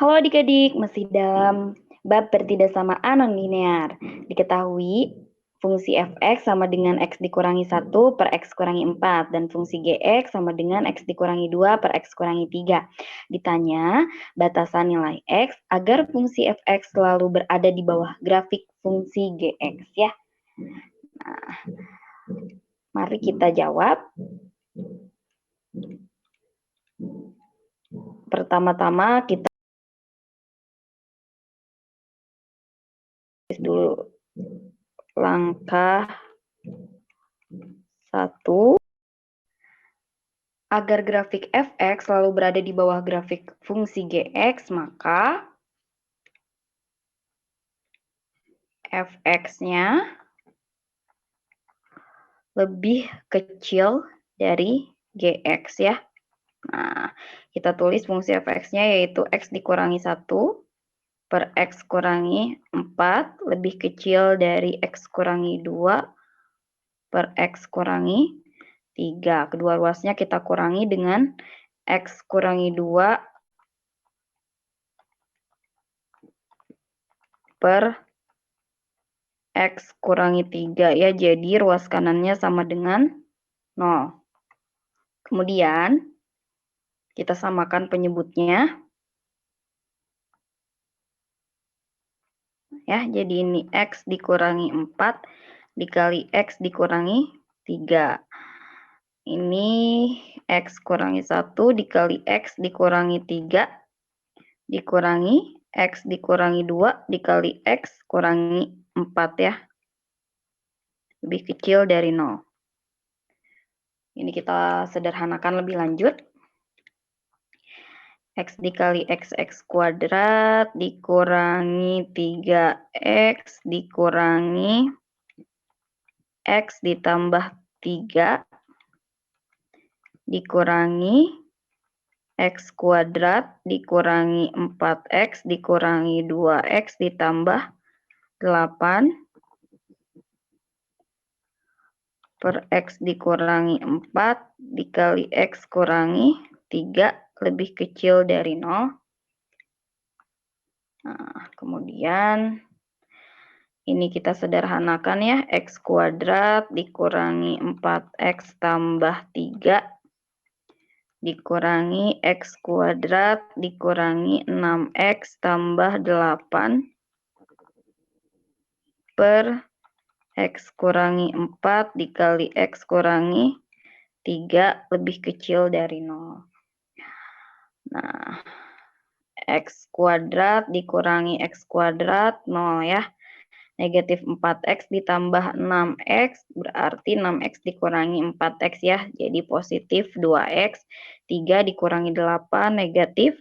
Halo adik-adik, masih dalam bab bertidaksamaan nonlinear. Diketahui fungsi fx sama dengan x dikurangi 1 per x kurangi 4 dan fungsi gx sama dengan x dikurangi 2 per x kurangi 3. Ditanya batasan nilai x agar fungsi fx selalu berada di bawah grafik fungsi gx ya. Nah, mari kita jawab. Pertama-tama kita dulu langkah 1. Agar grafik fx selalu berada di bawah grafik fungsi gx, maka fx-nya lebih kecil dari gx ya. Nah, kita tulis fungsi fx-nya yaitu x dikurangi 1 per x kurangi 4 lebih kecil dari x kurangi 2 per x kurangi 3. Kedua ruasnya kita kurangi dengan x kurangi 2 per x kurangi 3 ya. Jadi ruas kanannya sama dengan 0. Kemudian kita samakan penyebutnya. Ya, jadi ini x dikurangi 4 dikali x dikurangi 3. Ini x kurangi 1 dikali x dikurangi 3 dikurangi x dikurangi 2 dikali x kurangi 4 ya. Lebih kecil dari 0. Ini kita sederhanakan lebih lanjut. X dikali x kuadrat dikurangi 3x dikurangi x ditambah 3 dikurangi x kuadrat dikurangi 4x dikurangi 2x ditambah 8 per x dikurangi 4 dikali x kurangi 3 lebih kecil dari 0. Nah, kemudian ini kita sederhanakan ya, x kuadrat dikurangi 4x tambah 3 dikurangi x kuadrat dikurangi 6x tambah 8 per x kurangi 4 dikali x kurangi 3 lebih kecil dari 0. Nah, x kuadrat dikurangi x kuadrat 0 ya. Negatif 4x ditambah 6x berarti 6x dikurangi 4x ya. Jadi positif 2x. 3 dikurangi 8 negatif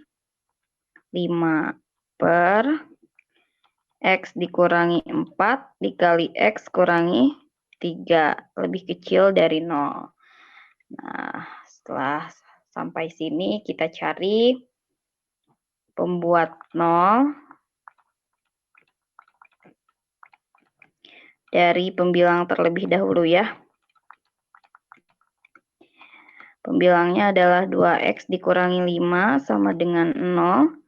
5 per x dikurangi 4 dikali x kurangi 3 lebih kecil dari 0. Nah, setelah sampai sini kita cari pembuat 0 dari pembilang terlebih dahulu ya. Pembilangnya adalah 2x dikurangi 5 sama dengan 0.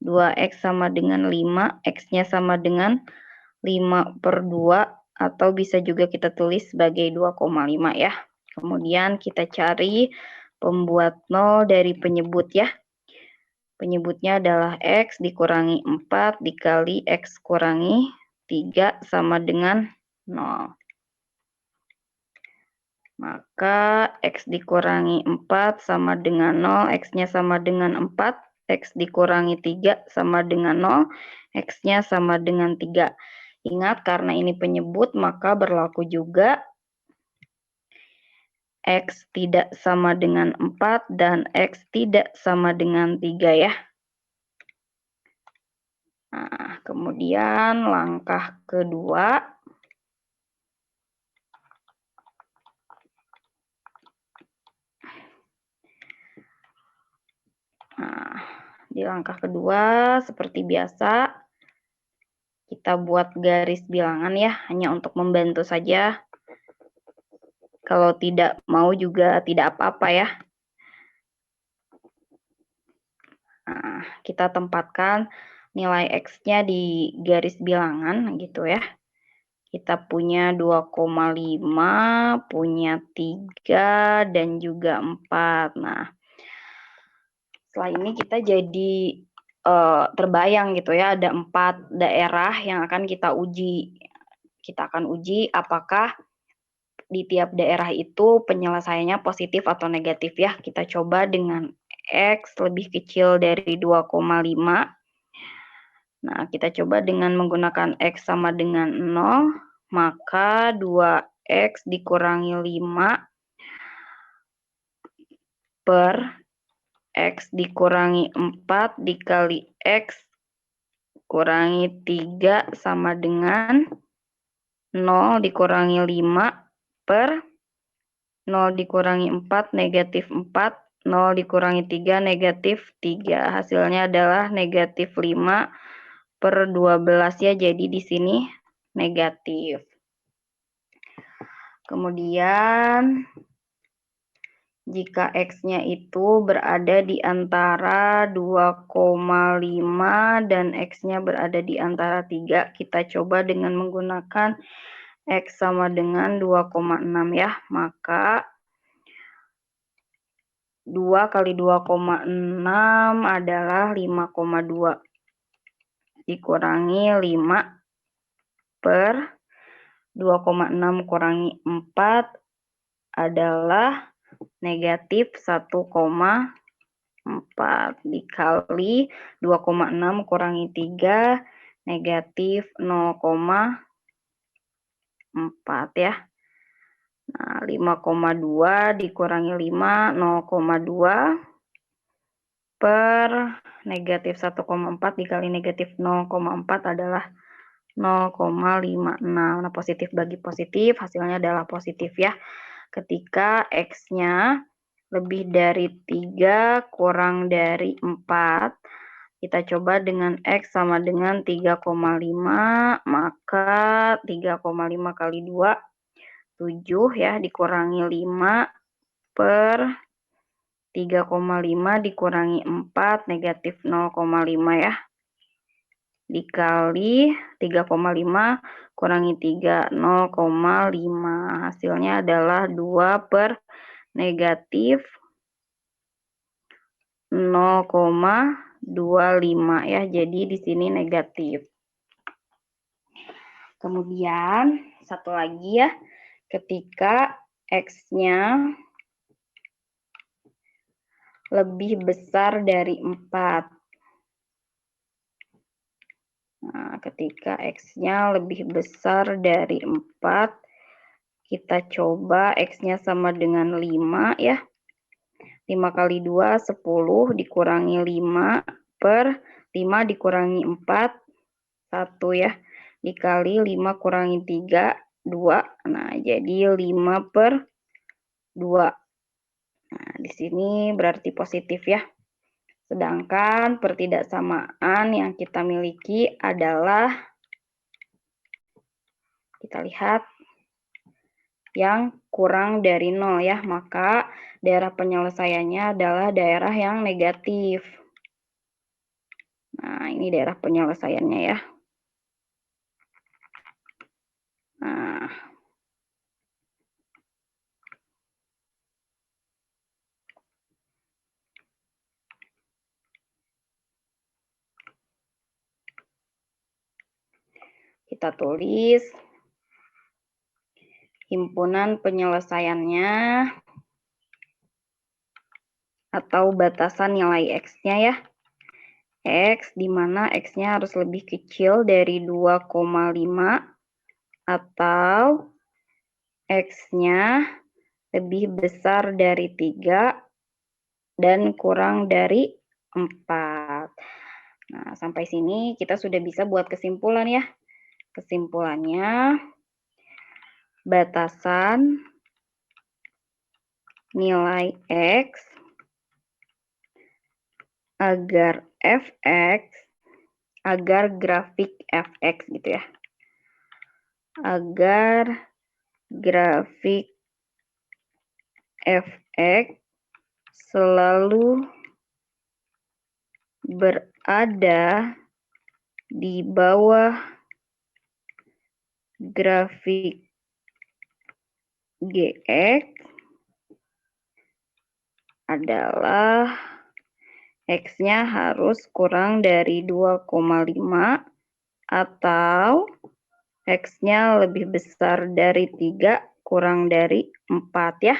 2x sama dengan 5, x-nya sama dengan 5 per 2, atau bisa juga kita tulis sebagai 2,5 ya. Kemudian kita cari pembuat 0 dari penyebut ya. Penyebutnya adalah x dikurangi 4 dikali x kurangi 3 sama dengan 0. Maka x dikurangi 4 sama dengan 0, x-nya sama dengan 4, x dikurangi 3 sama dengan 0, x-nya sama dengan 3. Ingat, karena ini penyebut, maka berlaku juga x tidak sama dengan 4 dan x tidak sama dengan 3 ya. Nah, kemudian langkah kedua. Nah, di langkah kedua seperti biasa kita buat garis bilangan ya, hanya untuk membantu saja. Kalau tidak mau juga tidak apa-apa ya. Nah, kita tempatkan nilai X-nya di garis bilangan gitu ya. Kita punya 2,5, punya 3, dan juga 4. Nah, setelah ini kita jadi terbayang gitu ya, ada 4 daerah yang akan kita uji. Kita akan uji apakah di tiap daerah itu penyelesaiannya positif atau negatif ya. Kita coba dengan X lebih kecil dari 2,5. Nah, kita coba dengan menggunakan X sama dengan 0, maka 2X dikurangi 5 per X dikurangi 4 dikali X kurangi 3 sama dengan 0 dikurangi 5 per 0 dikurangi 4 negatif 4, 0 dikurangi 3 negatif 3. Hasilnya adalah negatif 5 per 12 ya, jadi di sini negatif. Kemudian jika X-nya itu berada di antara 2,5 dan X-nya berada di antara 3, kita coba dengan menggunakan X sama dengan 2,6 ya. Maka 2 kali 2,6 adalah 5,2. Dikurangi 5 per 2,6 kurangi 4 adalah negatif 1,4 dikali 2,6 kurangi 3 negatif 0,4 ya. Nah, 5,2 dikurangi 5, 0,2 per negatif 1,4 dikali negatif 0,4 adalah 0,56. Nah, positif bagi positif, hasilnya adalah positif ya. Ketika X-nya lebih dari 3 kurang dari 4, kita coba dengan X sama dengan 3,5, maka 3,5 kali 2, 7 ya, dikurangi 5 per 3,5 dikurangi 4, negatif 0,5 ya. Dikali 3,5 kurangi 3, 0,5. Hasilnya adalah 2 per negatif 0,25 ya. Jadi di sini negatif. Kemudian satu lagi ya, ketika X-nya lebih besar dari 4. Nah, ketika X-nya lebih besar dari 4, kita coba X-nya sama dengan 5 ya. 5 kali 2, 10 dikurangi 5 per 5 dikurangi 4, 1 ya. Dikali 5 kurangi 3, 2. Nah, jadi 5 per 2. Nah, di sini berarti positif ya. Sedangkan pertidaksamaan yang kita miliki adalah, kita lihat, yang kurang dari 0 ya. Maka daerah penyelesaiannya adalah daerah yang negatif. Nah, ini daerah penyelesaiannya ya. Nah, kita tulis himpunan penyelesaiannya atau batasan nilai X-nya ya. X di mana X-nya harus lebih kecil dari 2,5 atau X-nya lebih besar dari 3 dan kurang dari 4. Nah, sampai sini kita sudah bisa buat kesimpulan ya. Kesimpulannya, batasan nilai X agar grafik fx gitu ya. Agar grafik fx selalu berada di bawah grafik GX adalah X-nya harus kurang dari 2,5 atau X-nya lebih besar dari 3 kurang dari 4 ya.